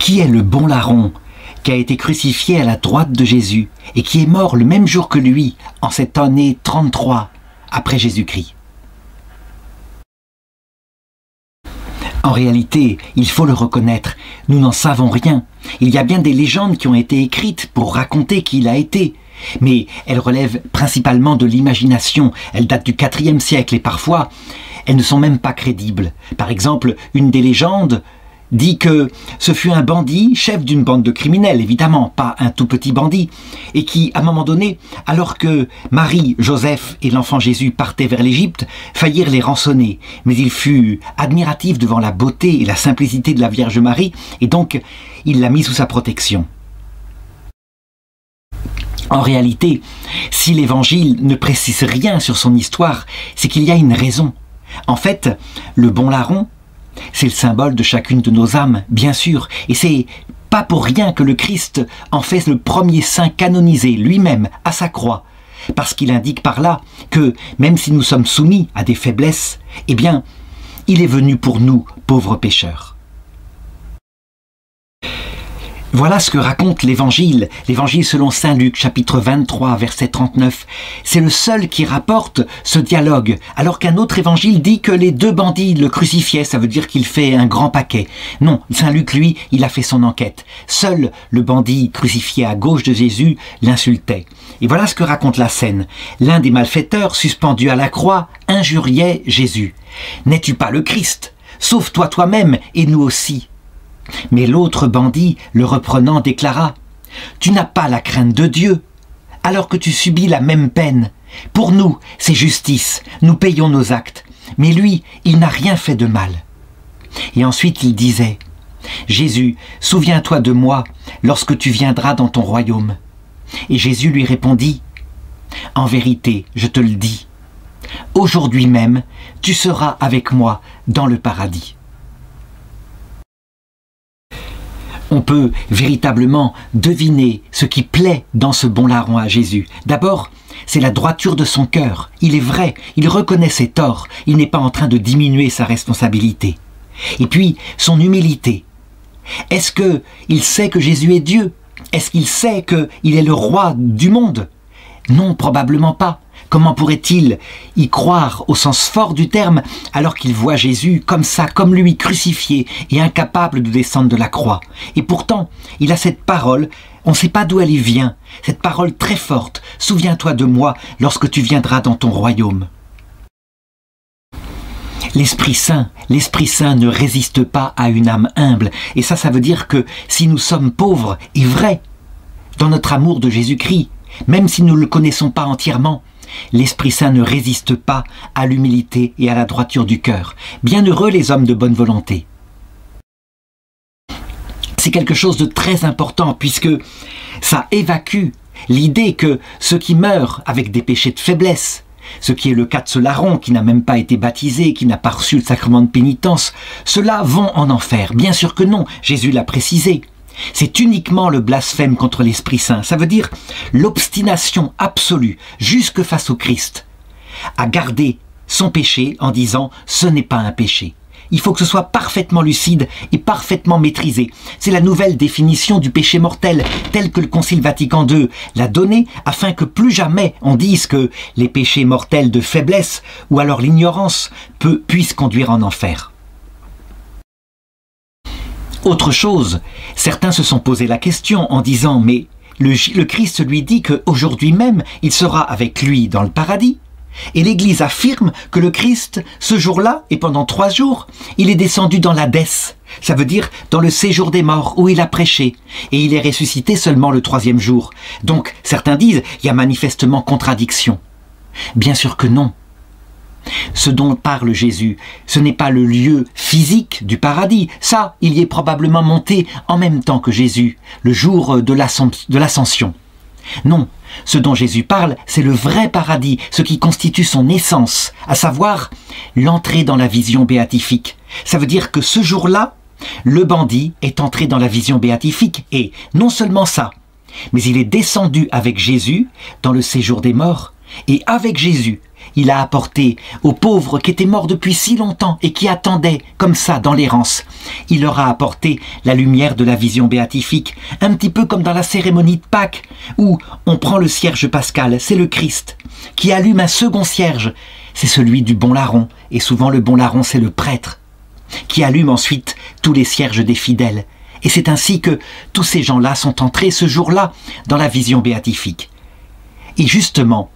Qui est le bon larron qui a été crucifié à la droite de Jésus et qui est mort le même jour que lui, en cette année 33 après Jésus-Christ? En réalité, il faut le reconnaître, nous n'en savons rien. Il y a bien des légendes qui ont été écrites pour raconter qui il a été, mais elles relèvent principalement de l'imagination, elles datent du IVe siècle et parfois, elles ne sont même pas crédibles. Par exemple, une des légendes dit que ce fut un bandit, chef d'une bande de criminels, évidemment, pas un tout petit bandit, et qui, à un moment donné, alors que Marie, Joseph et l'enfant Jésus partaient vers l'Égypte, faillirent les rançonner. Mais il fut admiratif devant la beauté et la simplicité de la Vierge Marie, et donc il l'a mis sous sa protection. En réalité, si l'Évangile ne précise rien sur son histoire, c'est qu'il y a une raison. En fait, le bon larron, c'est le symbole de chacune de nos âmes, bien sûr, et c'est pas pour rien que le Christ en fait le premier saint canonisé lui-même à sa croix, parce qu'il indique par là que même si nous sommes soumis à des faiblesses, eh bien, il est venu pour nous, pauvres pécheurs. Voilà ce que raconte l'Évangile selon saint Luc, chapitre 23, verset 39. C'est le seul qui rapporte ce dialogue, alors qu'un autre évangile dit que les deux bandits le crucifiaient, ça veut dire qu'il fait un grand paquet. Non, saint Luc, lui, il a fait son enquête. Seul le bandit crucifié à gauche de Jésus l'insultait. Et voilà ce que raconte la scène. L'un des malfaiteurs, suspendu à la croix, injuriait Jésus. « N'es-tu pas le Christ? Sauve-toi toi-même et nous aussi. » Mais l'autre bandit, le reprenant, déclara « Tu n'as pas la crainte de Dieu, alors que tu subis la même peine. Pour nous, c'est justice, nous payons nos actes, mais lui, il n'a rien fait de mal. » Et ensuite il disait « Jésus, souviens-toi de moi lorsque tu viendras dans ton royaume. » Et Jésus lui répondit « En vérité, je te le dis, aujourd'hui même, tu seras avec moi dans le paradis. » On peut véritablement deviner ce qui plaît dans ce bon larron à Jésus. D'abord, c'est la droiture de son cœur. Il est vrai, il reconnaît ses torts, il n'est pas en train de diminuer sa responsabilité. Et puis, son humilité. Est-ce qu'il sait que Jésus est Dieu? Est-ce qu'il sait qu'il est le roi du monde? Non, probablement pas. Comment pourrait-il y croire au sens fort du terme alors qu'il voit Jésus comme ça, comme lui, crucifié et incapable de descendre de la croix? Et pourtant, il a cette parole, on ne sait pas d'où elle y vient, cette parole très forte, « Souviens-toi de moi lorsque tu viendras dans ton royaume ». L'Esprit Saint ne résiste pas à une âme humble. Et ça veut dire que si nous sommes pauvres et vrais dans notre amour de Jésus-Christ, même si nous ne le connaissons pas entièrement, l'Esprit Saint ne résiste pas à l'humilité et à la droiture du cœur. Bienheureux les hommes de bonne volonté. C'est quelque chose de très important puisque ça évacue l'idée que ceux qui meurent avec des péchés de faiblesse, ce qui est le cas de ce larron qui n'a même pas été baptisé, qui n'a pas reçu le sacrement de pénitence, ceux-là vont en enfer. Bien sûr que non, Jésus l'a précisé. C'est uniquement le blasphème contre l'Esprit Saint. Ça veut dire l'obstination absolue, jusque face au Christ, à garder son péché en disant « ce n'est pas un péché ». Il faut que ce soit parfaitement lucide et parfaitement maîtrisé. C'est la nouvelle définition du péché mortel, telle que le Concile Vatican II l'a donnée, afin que plus jamais on dise que les péchés mortels de faiblesse ou alors l'ignorance puissent conduire en enfer. Autre chose, certains se sont posé la question en disant « mais le Christ lui dit qu'aujourd'hui même, il sera avec lui dans le paradis. » Et l'Église affirme que le Christ, ce jour-là, et pendant 3 jours, il est descendu dans l'Hadès, ça veut dire dans le séjour des morts, où il a prêché, et il est ressuscité seulement le 3e jour. Donc, certains disent, il y a manifestement contradiction. Bien sûr que non. Ce dont parle Jésus, ce n'est pas le lieu physique du paradis. Ça, il y est probablement monté en même temps que Jésus, le jour de l'Ascension. Non, ce dont Jésus parle, c'est le vrai paradis, ce qui constitue son essence, à savoir l'entrée dans la vision béatifique. Ça veut dire que ce jour-là, le bandit est entré dans la vision béatifique, et non seulement ça, mais il est descendu avec Jésus dans le séjour des morts, Et avec Jésus, il a apporté aux pauvres qui étaient morts depuis si longtemps et qui attendaient comme ça dans l'errance, il leur a apporté la lumière de la vision béatifique, un petit peu comme dans la cérémonie de Pâques, où on prend le cierge pascal, c'est le Christ, qui allume un second cierge, c'est celui du bon larron, et souvent le bon larron c'est le prêtre, qui allume ensuite tous les cierges des fidèles. Et c'est ainsi que tous ces gens-là sont entrés ce jour-là dans la vision béatifique. Et justement,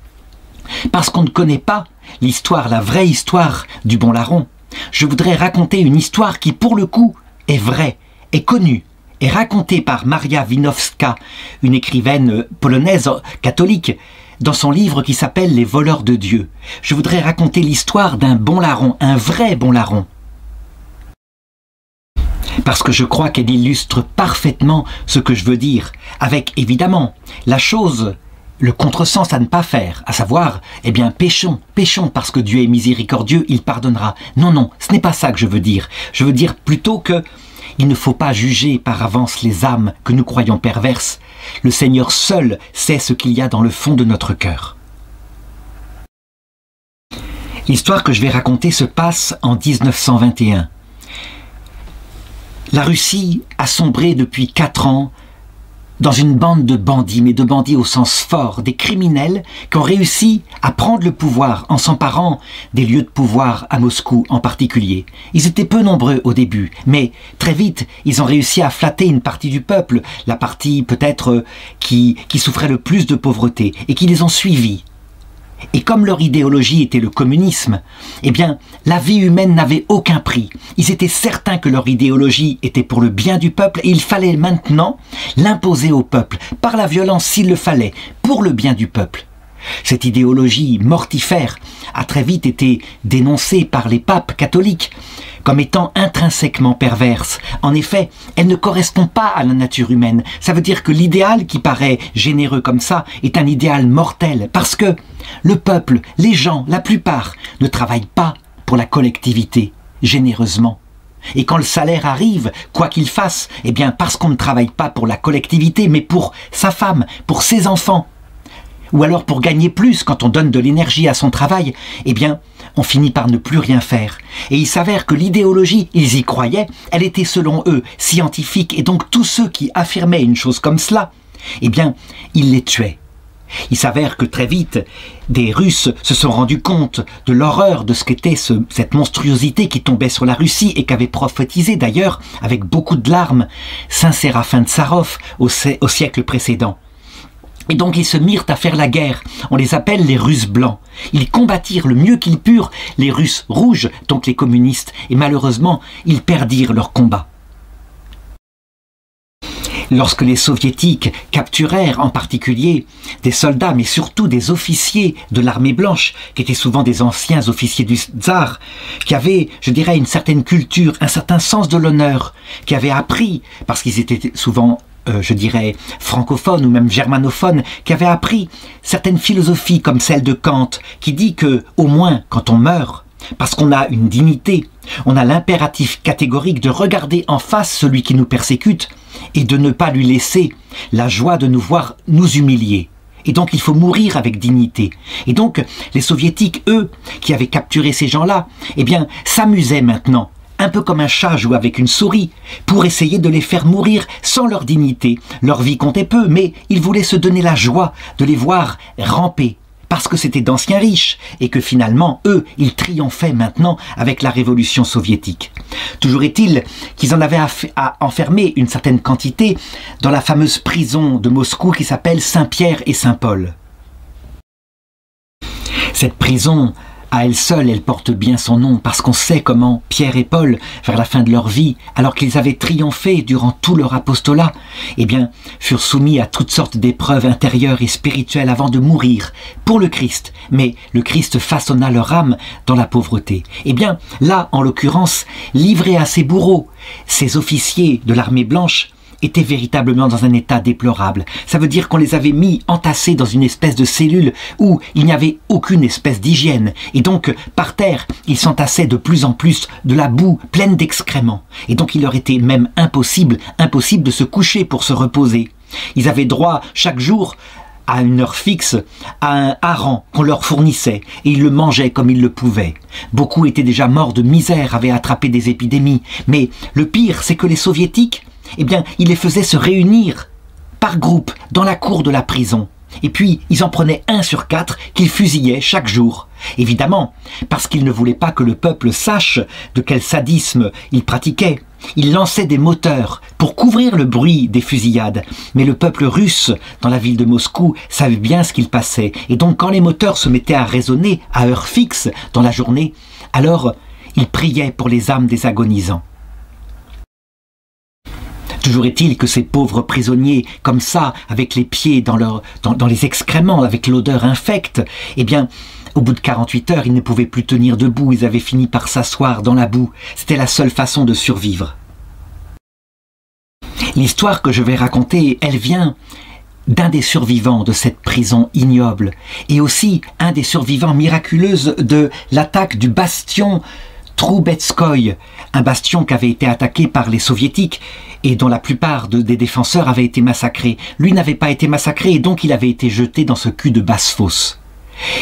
parce qu'on ne connaît pas l'histoire, la vraie histoire du bon larron, je voudrais raconter une histoire qui, pour le coup, est vraie, est connue, est racontée par Maria Winowska, une écrivaine polonaise catholique, dans son livre qui s'appelle « Les voleurs de Dieu ». Je voudrais raconter l'histoire d'un bon larron, un vrai bon larron. Parce que je crois qu'elle illustre parfaitement ce que je veux dire, avec évidemment la chose, le contresens à ne pas faire, à savoir, eh bien, péchons parce que Dieu est miséricordieux, il pardonnera. Non, non, ce n'est pas ça que je veux dire. Je veux dire plutôt que il ne faut pas juger par avance les âmes que nous croyons perverses. Le Seigneur seul sait ce qu'il y a dans le fond de notre cœur. L'histoire que je vais raconter se passe en 1921. La Russie a sombré depuis 4 ans dans une bande de bandits, mais de bandits au sens fort, des criminels qui ont réussi à prendre le pouvoir en s'emparant des lieux de pouvoir à Moscou en particulier. Ils étaient peu nombreux au début, mais très vite, ils ont réussi à flatter une partie du peuple, la partie peut-être qui souffrait le plus de pauvreté, et qui les ont suivis. Et comme leur idéologie était le communisme, eh bien, la vie humaine n'avait aucun prix. Ils étaient certains que leur idéologie était pour le bien du peuple et il fallait maintenant l'imposer au peuple, par la violence s'il le fallait, pour le bien du peuple. Cette idéologie mortifère a très vite été dénoncée par les papes catholiques comme étant intrinsèquement perverse. En effet, elle ne correspond pas à la nature humaine. Ça veut dire que l'idéal qui paraît généreux comme ça est un idéal mortel, parce que le peuple, les gens, la plupart, ne travaillent pas pour la collectivité, généreusement. Et quand le salaire arrive, quoi qu'il fasse, eh bien parce qu'on ne travaille pas pour la collectivité, mais pour sa femme, pour ses enfants, ou alors pour gagner plus quand on donne de l'énergie à son travail, eh bien, on finit par ne plus rien faire. Et il s'avère que l'idéologie, ils y croyaient, elle était selon eux scientifique, et donc tous ceux qui affirmaient une chose comme cela, eh bien, ils les tuaient. Il s'avère que très vite, des Russes se sont rendus compte de l'horreur de ce qu'était cette monstruosité qui tombait sur la Russie et qu'avait prophétisé d'ailleurs, avec beaucoup de larmes, Saint Séraphin de Sarov au siècle précédent. Et donc ils se mirent à faire la guerre. On les appelle les Russes blancs. Ils combattirent le mieux qu'ils purent les Russes rouges, donc les communistes, et malheureusement, ils perdirent leur combat. Lorsque les soviétiques capturèrent en particulier des soldats, mais surtout des officiers de l'armée blanche, qui étaient souvent des anciens officiers du tsar, qui avaient, je dirais, une certaine culture, un certain sens de l'honneur, qui avaient appris, parce qu'ils étaient souvent je dirais, francophones ou même germanophones, qui avaient appris certaines philosophies comme celle de Kant, qui dit que, au moins, quand on meurt, parce qu'on a une dignité, on a l'impératif catégorique de regarder en face celui qui nous persécute et de ne pas lui laisser la joie de nous voir nous humilier. Et donc il faut mourir avec dignité. Et donc les soviétiques, eux, qui avaient capturé ces gens-là, eh bien, s'amusaient maintenant, un peu comme un chat joue avec une souris, pour essayer de les faire mourir sans leur dignité. Leur vie comptait peu, mais ils voulaient se donner la joie de les voir ramper, parce que c'était d'anciens riches, et que finalement, eux, ils triomphaient maintenant avec la révolution soviétique. Toujours est-il qu'ils en avaient à enfermer une certaine quantité dans la fameuse prison de Moscou qui s'appelle Saint-Pierre et Saint-Paul. Cette prison, à elle seule, elle porte bien son nom, parce qu'on sait comment Pierre et Paul, vers la fin de leur vie, alors qu'ils avaient triomphé durant tout leur apostolat, eh bien, furent soumis à toutes sortes d'épreuves intérieures et spirituelles avant de mourir pour le Christ. Mais le Christ façonna leur âme dans la pauvreté. Eh bien, là, en l'occurrence, livrés à ces bourreaux, ces officiers de l'armée blanche, étaient véritablement dans un état déplorable. Ça veut dire qu'on les avait mis entassés dans une espèce de cellule où il n'y avait aucune espèce d'hygiène. Et donc, par terre, ils s'entassaient de plus en plus de la boue pleine d'excréments. Et donc, il leur était même impossible de se coucher pour se reposer. Ils avaient droit chaque jour à une heure fixe, à un hareng qu'on leur fournissait, et ils le mangeaient comme ils le pouvaient. Beaucoup étaient déjà morts de misère, avaient attrapé des épidémies, mais le pire, c'est que les soviétiques, eh bien, ils les faisaient se réunir par groupe dans la cour de la prison. Et puis, ils en prenaient 1 sur 4 qu'ils fusillaient chaque jour. Évidemment, parce qu'ils ne voulaient pas que le peuple sache de quel sadisme ils pratiquaient. Ils lançaient des moteurs pour couvrir le bruit des fusillades. Mais le peuple russe, dans la ville de Moscou, savait bien ce qu'il passait. Et donc, quand les moteurs se mettaient à résonner à heure fixe dans la journée, alors ils priaient pour les âmes des agonisants. Toujours est-il que ces pauvres prisonniers, comme ça, avec les pieds dans les excréments, avec l'odeur infecte, eh bien, au bout de 48 heures, ils ne pouvaient plus tenir debout, ils avaient fini par s'asseoir dans la boue. C'était la seule façon de survivre. L'histoire que je vais raconter, elle vient d'un des survivants de cette prison ignoble, et aussi un des survivants miraculeux de l'attaque du bastion Troubetskoï, un bastion qui avait été attaqué par les soviétiques et dont la plupart des défenseurs avaient été massacrés. Lui n'avait pas été massacré et donc il avait été jeté dans ce cul de basse-fosse.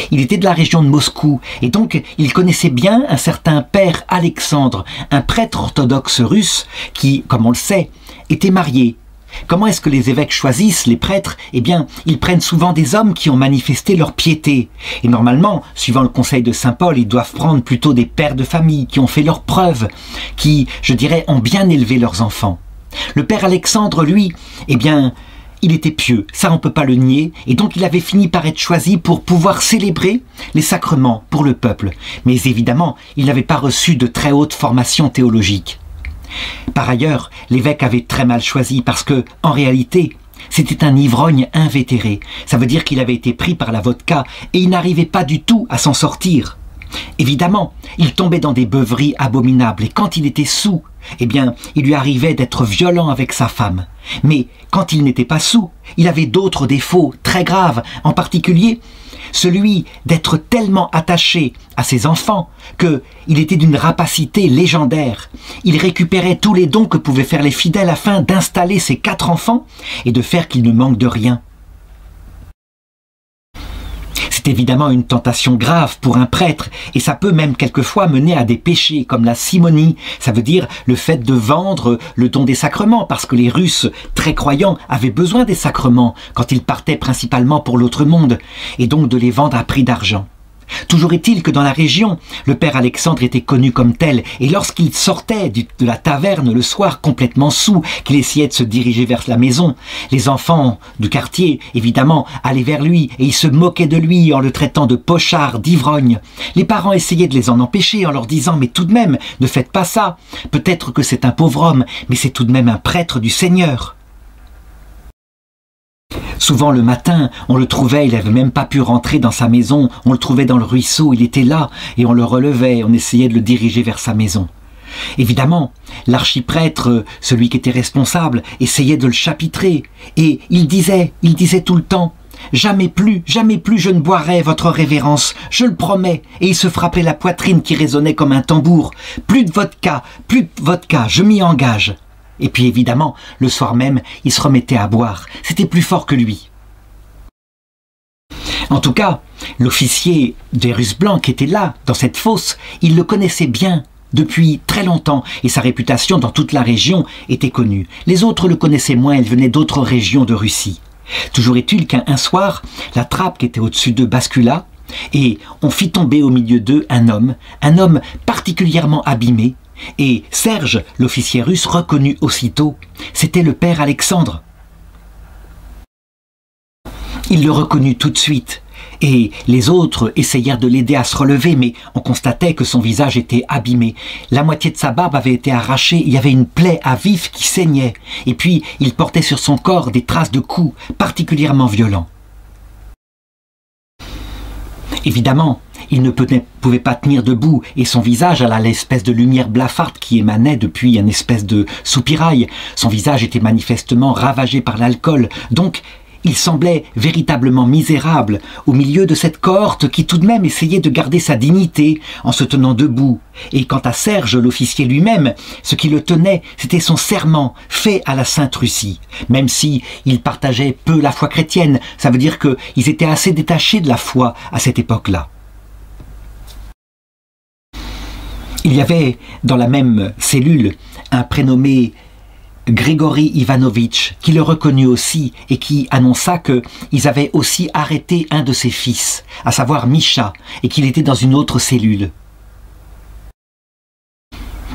Il était de la région de Moscou et donc il connaissait bien un certain père Alexandre, un prêtre orthodoxe russe qui, comme on le sait, était marié. Comment est-ce que les évêques choisissent les prêtres? Eh bien, ils prennent souvent des hommes qui ont manifesté leur piété. Et normalement, suivant le conseil de saint Paul, ils doivent prendre plutôt des pères de famille qui ont fait leurs preuves, qui, je dirais, ont bien élevé leurs enfants. Le père Alexandre, lui, eh bien, il était pieux, ça on peut pas le nier, et donc il avait fini par être choisi pour pouvoir célébrer les sacrements pour le peuple. Mais évidemment, il n'avait pas reçu de très haute formation théologique. Par ailleurs, l'évêque avait très mal choisi parce que, en réalité, c'était un ivrogne invétéré. Ça veut dire qu'il avait été pris par la vodka et il n'arrivait pas du tout à s'en sortir. Évidemment, il tombait dans des beuveries abominables et quand il était saoul, eh bien, il lui arrivait d'être violent avec sa femme. Mais quand il n'était pas saoul, il avait d'autres défauts très graves, en particulier celui d'être tellement attaché à ses enfants qu'il était d'une rapacité légendaire. Il récupérait tous les dons que pouvaient faire les fidèles afin d'installer ses 4 enfants et de faire qu'ils ne manquent de rien. C'est évidemment une tentation grave pour un prêtre et ça peut même quelquefois mener à des péchés comme la simonie, ça veut dire le fait de vendre le don des sacrements parce que les Russes très croyants avaient besoin des sacrements quand ils partaient principalement pour l'autre monde et donc de les vendre à prix d'argent. Toujours est-il que dans la région, le père Alexandre était connu comme tel et lorsqu'il sortait de la taverne le soir complètement saoul, qu'il essayait de se diriger vers la maison, les enfants du quartier, évidemment, allaient vers lui et ils se moquaient de lui en le traitant de pochard, d'ivrogne. Les parents essayaient de les en empêcher en leur disant « mais tout de même, ne faites pas ça, peut-être que c'est un pauvre homme, mais c'est tout de même un prêtre du Seigneur ». Souvent le matin, on le trouvait, il n'avait même pas pu rentrer dans sa maison, on le trouvait dans le ruisseau, il était là, et on le relevait, on essayait de le diriger vers sa maison. Évidemment, l'archiprêtre, celui qui était responsable, essayait de le chapitrer, et il disait tout le temps « Jamais plus je ne boirai, votre révérence, je le promets !» Et il se frappait la poitrine qui résonnait comme un tambour. « Plus de vodka, je m'y engage !» Et puis évidemment, le soir même, il se remettait à boire. C'était plus fort que lui. En tout cas, l'officier des Russes blancs qui était là, dans cette fosse, il le connaissait bien depuis très longtemps et sa réputation dans toute la région était connue. Les autres le connaissaient moins, ils venaient d'autres régions de Russie. Toujours est-il qu'un soir, la trappe qui était au-dessus d'eux bascula et on fit tomber au milieu d'eux un homme particulièrement abîmé. Et Serge, l'officier russe, reconnut aussitôt, c'était le père Alexandre. Il le reconnut tout de suite, et les autres essayèrent de l'aider à se relever, mais on constatait que son visage était abîmé. La moitié de sa barbe avait été arrachée, il y avait une plaie à vif qui saignait, et puis il portait sur son corps des traces de coups particulièrement violents. Évidemment, il ne pouvait pas tenir debout et son visage à l'espèce de lumière blafarde qui émanait depuis une espèce de soupirail. Son visage était manifestement ravagé par l'alcool, donc il semblait véritablement misérable au milieu de cette cohorte qui tout de même essayait de garder sa dignité en se tenant debout. Et quant à Serge, l'officier lui-même, ce qui le tenait, c'était son serment fait à la Sainte Russie. Même si il partageait peu la foi chrétienne, ça veut dire qu'ils étaient assez détachés de la foi à cette époque-là. Il y avait dans la même cellule un prénommé Grigori Ivanovitch, qui le reconnut aussi et qui annonça qu'ils avaient aussi arrêté un de ses fils, à savoir Misha, et qu'il était dans une autre cellule.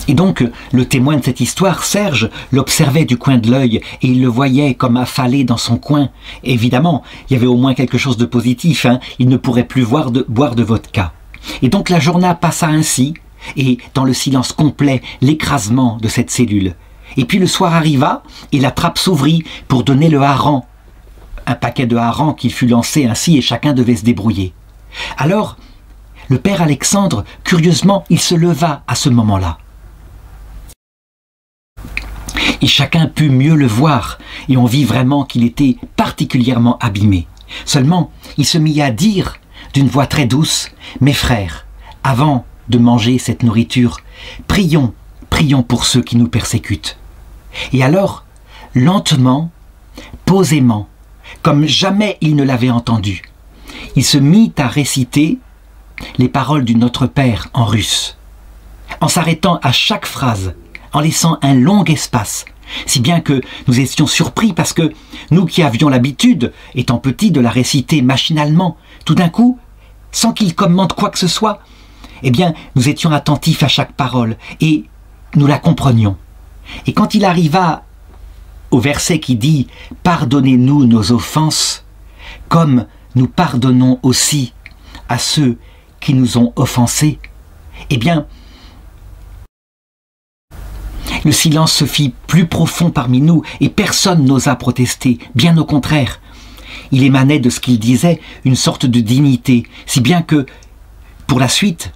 Et donc, le témoin de cette histoire, Serge, l'observait du coin de l'œil et il le voyait comme affalé dans son coin. Évidemment, il y avait au moins quelque chose de positif, hein, il ne pourrait plus boire de vodka. Et donc la journée passa ainsi, et dans le silence complet, l'écrasement de cette cellule. Et puis le soir arriva, et la trappe s'ouvrit pour donner le hareng. Un paquet de harengs qui fut lancé ainsi, et chacun devait se débrouiller. Alors, le père Alexandre, curieusement, il se leva à ce moment-là. Et chacun put mieux le voir, et on vit vraiment qu'il était particulièrement abîmé. Seulement, il se mit à dire, d'une voix très douce, « Mes frères, avant de manger cette nourriture, prions pour ceux qui nous persécutent. » Et alors, lentement, posément, comme jamais il ne l'avait entendu, il se mit à réciter les paroles du Notre Père en russe, en s'arrêtant à chaque phrase, en laissant un long espace, si bien que nous étions surpris parce que nous qui avions l'habitude, étant petits, de la réciter machinalement, tout d'un coup, sans qu'il commente quoi que ce soit, eh bien, nous étions attentifs à chaque parole et nous la comprenions. Et quand il arriva au verset qui dit « Pardonnez-nous nos offenses, comme nous pardonnons aussi à ceux qui nous ont offensés », eh bien, le silence se fit plus profond parmi nous et personne n'osa protester, bien au contraire. Il émanait de ce qu'il disait une sorte de dignité, si bien que, pour la suite,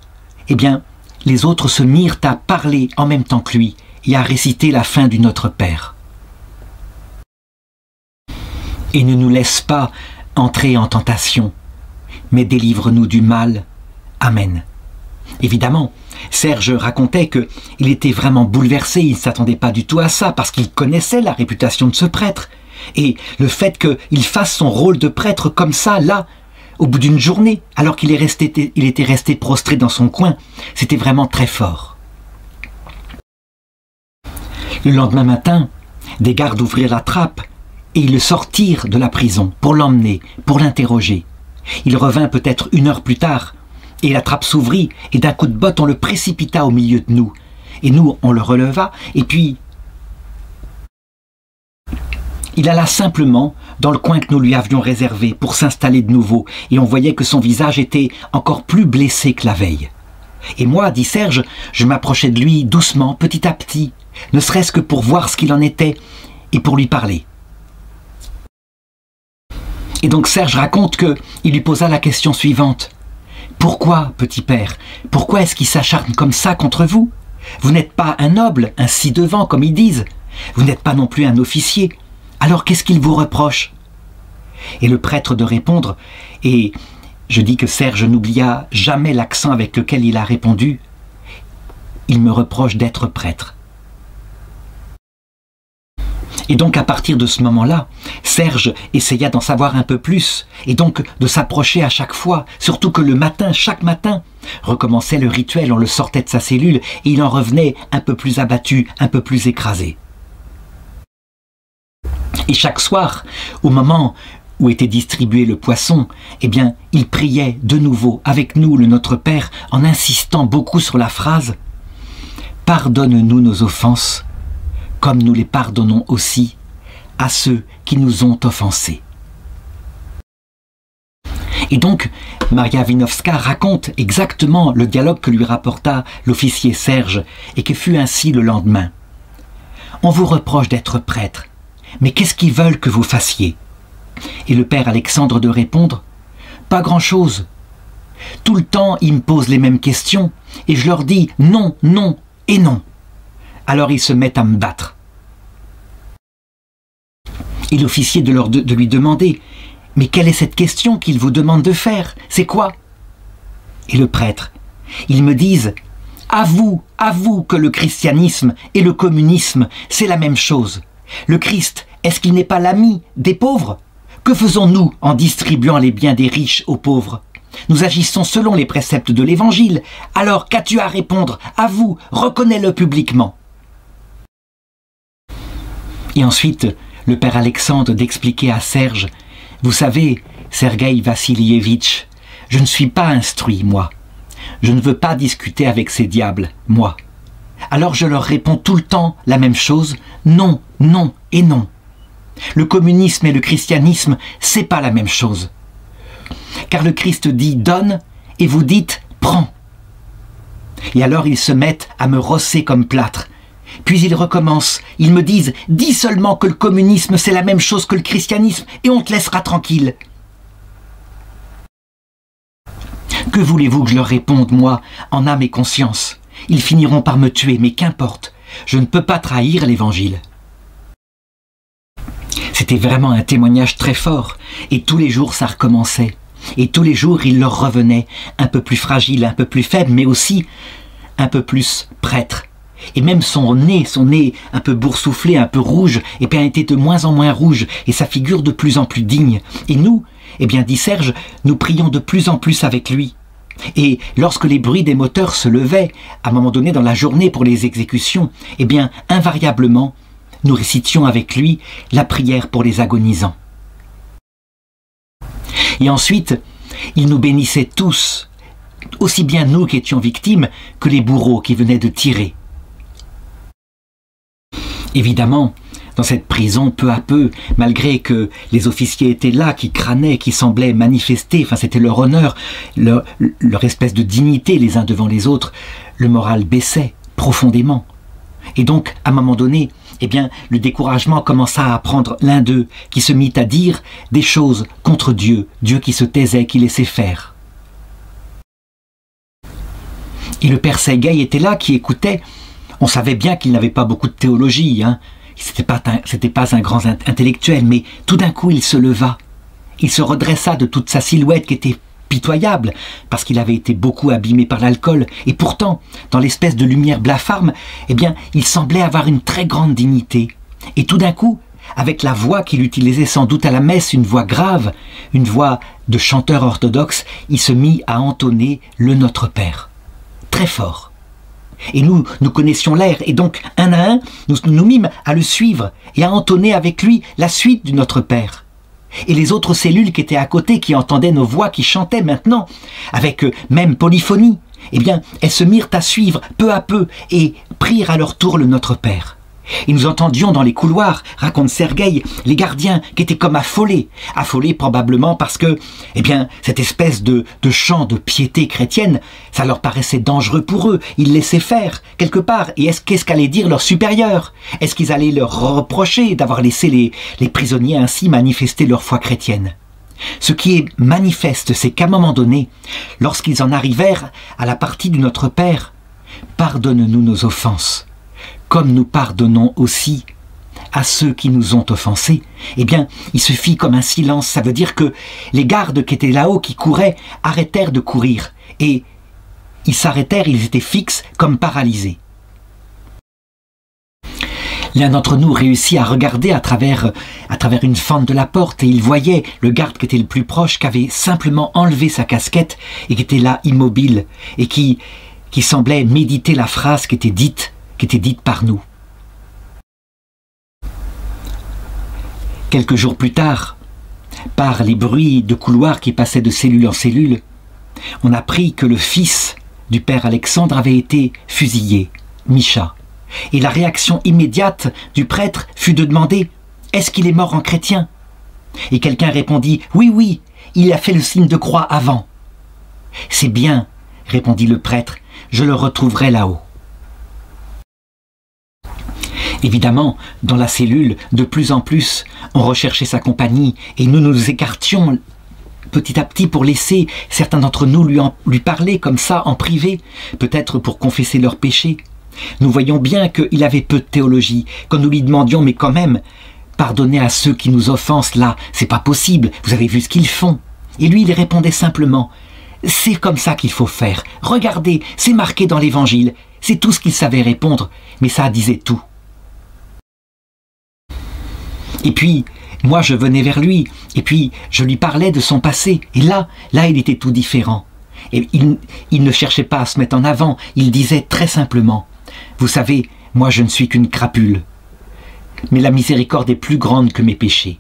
eh bien, les autres se mirent à parler en même temps que lui et à réciter la fin du Notre Père. Et ne nous laisse pas entrer en tentation, mais délivre-nous du mal. Amen. Évidemment, Serge racontait qu'il était vraiment bouleversé, il ne s'attendait pas du tout à ça, parce qu'il connaissait la réputation de ce prêtre. Et le fait qu'il fasse son rôle de prêtre comme ça, là, au bout d'une journée, alors qu'il était resté prostré dans son coin, c'était vraiment très fort. Le lendemain matin, des gardes ouvrirent la trappe et ils le sortirent de la prison pour l'emmener, pour l'interroger. Il revint peut-être 1 heure plus tard et la trappe s'ouvrit et d'un coup de botte on le précipita au milieu de nous. Et nous, on le releva et puis il alla simplement dans le coin que nous lui avions réservé pour s'installer de nouveau et on voyait que son visage était encore plus blessé que la veille. Et moi, dit Serge, je m'approchais de lui doucement, petit à petit, ne serait-ce que pour voir ce qu'il en était et pour lui parler. Et donc Serge raconte qu'il lui posa la question suivante. « Pourquoi, petit père, pourquoi est-ce qu'il s'acharne comme ça contre vous? Vous n'êtes pas un noble, un ci-devant, comme ils disent. Vous n'êtes pas non plus un officier. Alors qu'est-ce qu'il vous reproche ?» Et le prêtre de répondre, et je dis que Serge n'oublia jamais l'accent avec lequel il a répondu, « Il me reproche d'être prêtre. » Et donc à partir de ce moment-là, Serge essaya d'en savoir un peu plus, et donc de s'approcher à chaque fois, surtout que le matin, chaque matin, recommençait le rituel, on le sortait de sa cellule, et il en revenait un peu plus abattu, un peu plus écrasé. Et chaque soir, au moment où était distribué le poisson, eh bien, il priait de nouveau avec nous le Notre Père en insistant beaucoup sur la phrase « Pardonne-nous nos offenses, comme nous les pardonnons aussi à ceux qui nous ont offensés. » Et donc, Maria Wieniawska raconte exactement le dialogue que lui rapporta l'officier Serge et que fut ainsi le lendemain. « On vous reproche d'être prêtre. Mais qu'est-ce qu'ils veulent que vous fassiez ?» Et le père Alexandre de répondre « Pas grand-chose. Tout le temps, ils me posent les mêmes questions et je leur dis non, non et non. Alors ils se mettent à me battre. » Et l'officier de lui demander « Mais quelle est cette question qu'il vous demande de faire? C'est quoi ?» Et le prêtre, ils me disent « Avoue que le christianisme et le communisme, c'est la même chose. Le Christ, est-ce qu'il n'est pas l'ami des pauvres? Que faisons-nous en distribuant les biens des riches aux pauvres? Nous agissons selon les préceptes de l'Évangile. Alors qu'as-tu à répondre? Avoue, reconnais-le publiquement. » Et ensuite, le père Alexandre d'expliquer à Serge « Vous savez, Sergueï Vassilievitch, je ne suis pas instruit, moi. Je ne veux pas discuter avec ces diables, moi. Alors je leur réponds tout le temps la même chose, non, non et non. Le communisme et le christianisme, c'est pas la même chose. Car le Christ dit donne et vous dites prends. Et alors ils se mettent à me rosser comme plâtre. Puis ils recommencent, ils me disent dis seulement que le communisme c'est la même chose que le christianisme et on te laissera tranquille. Que voulez-vous que je leur réponde, moi, en âme et conscience? Ils finiront par me tuer, mais qu'importe, je ne peux pas trahir l'Évangile. C'était vraiment un témoignage très fort, et tous les jours ça recommençait. Et tous les jours il leur revenait, un peu plus fragile, un peu plus faible, mais aussi un peu plus prêtre. Et même son nez un peu boursouflé, un peu rouge, et bien était de moins en moins rouge, et sa figure de plus en plus digne. Et nous, eh bien dit Serge, nous prions de plus en plus avec lui. Et lorsque les bruits des moteurs se levaient, à un moment donné dans la journée pour les exécutions, eh bien invariablement, nous récitions avec lui la prière pour les agonisants. Et ensuite, il nous bénissait tous, aussi bien nous qui étions victimes que les bourreaux qui venaient de tirer. Évidemment, dans cette prison, peu à peu, malgré que les officiers étaient là, qui crânaient, qui semblaient manifester, enfin c'était leur honneur, leur espèce de dignité les uns devant les autres, le moral baissait profondément. Et donc, à un moment donné, eh bien, le découragement commença à prendre l'un d'eux, qui se mit à dire des choses contre Dieu, Dieu qui se taisait, qui laissait faire. Et le père Sergueï était là, qui écoutait. On savait bien qu'il n'avait pas beaucoup de théologie, hein. C'était pas un grand intellectuel, mais tout d'un coup il se leva. Il se redressa de toute sa silhouette qui était pitoyable, parce qu'il avait été beaucoup abîmé par l'alcool, et pourtant, dans l'espèce de lumière blafarme, eh bien, il semblait avoir une très grande dignité. Et tout d'un coup, avec la voix qu'il utilisait sans doute à la messe, une voix grave, une voix de chanteur orthodoxe, il se mit à entonner le Notre Père. Très fort. Et nous connaissions l'air, et donc, un à un, nous mîmes à le suivre et à entonner avec lui la suite du Notre Père. Et les autres cellules qui étaient à côté, qui entendaient nos voix qui chantaient maintenant, avec même polyphonie, eh bien, elles se mirent à suivre peu à peu et prirent à leur tour le Notre Père. Et nous entendions dans les couloirs, raconte Sergueï, les gardiens qui étaient comme affolés probablement parce que, eh bien, cette espèce de chant de piété chrétienne, ça leur paraissait dangereux pour eux. Ils laissaient faire, quelque part. Et qu'est-ce qu'allaient dire leurs supérieurs? Est-ce qu'ils allaient leur reprocher d'avoir laissé les prisonniers ainsi manifester leur foi chrétienne? Ce qui est manifeste, c'est qu'à un moment donné, lorsqu'ils en arrivèrent à la partie du Notre Père, pardonne-nous nos offenses, comme nous pardonnons aussi à ceux qui nous ont offensés, eh bien, il se fit comme un silence. Ça veut dire que les gardes qui étaient là-haut, qui couraient, arrêtèrent de courir. Et ils s'arrêtèrent, ils étaient fixes, comme paralysés. L'un d'entre nous réussit à regarder à travers une fente de la porte et il voyait le garde qui était le plus proche, qui avait simplement enlevé sa casquette et qui était là immobile et qui semblait méditer la phrase qui était dite par nous. Quelques jours plus tard, par les bruits de couloirs qui passaient de cellule en cellule, on apprit que le fils du père Alexandre avait été fusillé, Micha. Et la réaction immédiate du prêtre fut de demander « Est-ce qu'il est mort en chrétien ?» Et quelqu'un répondit « Oui, oui, il a fait le signe de croix avant. »« C'est bien, » répondit le prêtre, « je le retrouverai là-haut. » Évidemment, dans la cellule, de plus en plus, on recherchait sa compagnie et nous nous écartions petit à petit pour laisser certains d'entre nous lui parler comme ça, en privé, peut-être pour confesser leurs péchés. Nous voyions bien qu'il avait peu de théologie. Quand nous lui demandions, mais quand même, pardonner à ceux qui nous offensent là, c'est pas possible, vous avez vu ce qu'ils font. Et lui, il répondait simplement, c'est comme ça qu'il faut faire. Regardez, c'est marqué dans l'Évangile. C'est tout ce qu'il savait répondre, mais ça disait tout. Et puis, moi je venais vers lui, et puis je lui parlais de son passé. Et là, il était tout différent. Et il ne cherchait pas à se mettre en avant, il disait très simplement, vous savez, moi je ne suis qu'une crapule, mais la miséricorde est plus grande que mes péchés.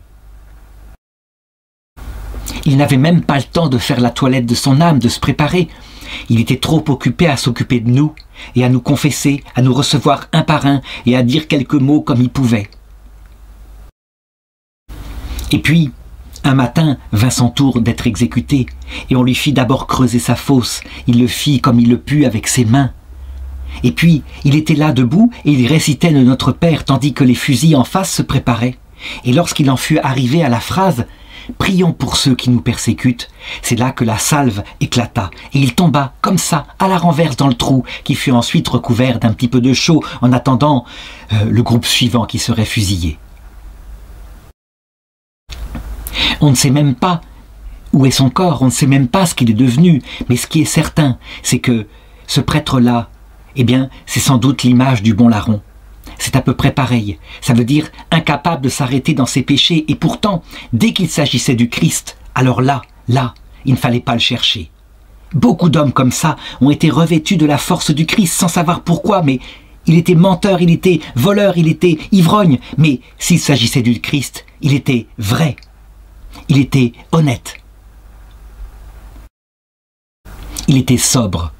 Il n'avait même pas le temps de faire la toilette de son âme, de se préparer. Il était trop occupé à s'occuper de nous, et à nous confesser, à nous recevoir un par un, et à dire quelques mots comme il pouvait. Et puis, un matin, vint son tour d'être exécuté, et on lui fit d'abord creuser sa fosse. Il le fit comme il le put avec ses mains. Et puis, il était là debout, et il récitait le Notre Père, tandis que les fusils en face se préparaient. Et lorsqu'il en fut arrivé à la phrase « Prions pour ceux qui nous persécutent », c'est là que la salve éclata, et il tomba comme ça, à la renverse dans le trou, qui fut ensuite recouvert d'un petit peu de chaux, en attendant le groupe suivant qui serait fusillé. On ne sait même pas où est son corps, on ne sait même pas ce qu'il est devenu, mais ce qui est certain, c'est que ce prêtre-là, eh bien, c'est sans doute l'image du bon larron. C'est à peu près pareil, ça veut dire incapable de s'arrêter dans ses péchés, et pourtant, dès qu'il s'agissait du Christ, alors là, il ne fallait pas le chercher. Beaucoup d'hommes comme ça ont été revêtus de la force du Christ sans savoir pourquoi, mais il était menteur, il était voleur, il était ivrogne, mais s'il s'agissait du Christ, il était vrai. Il était honnête. Il était sobre.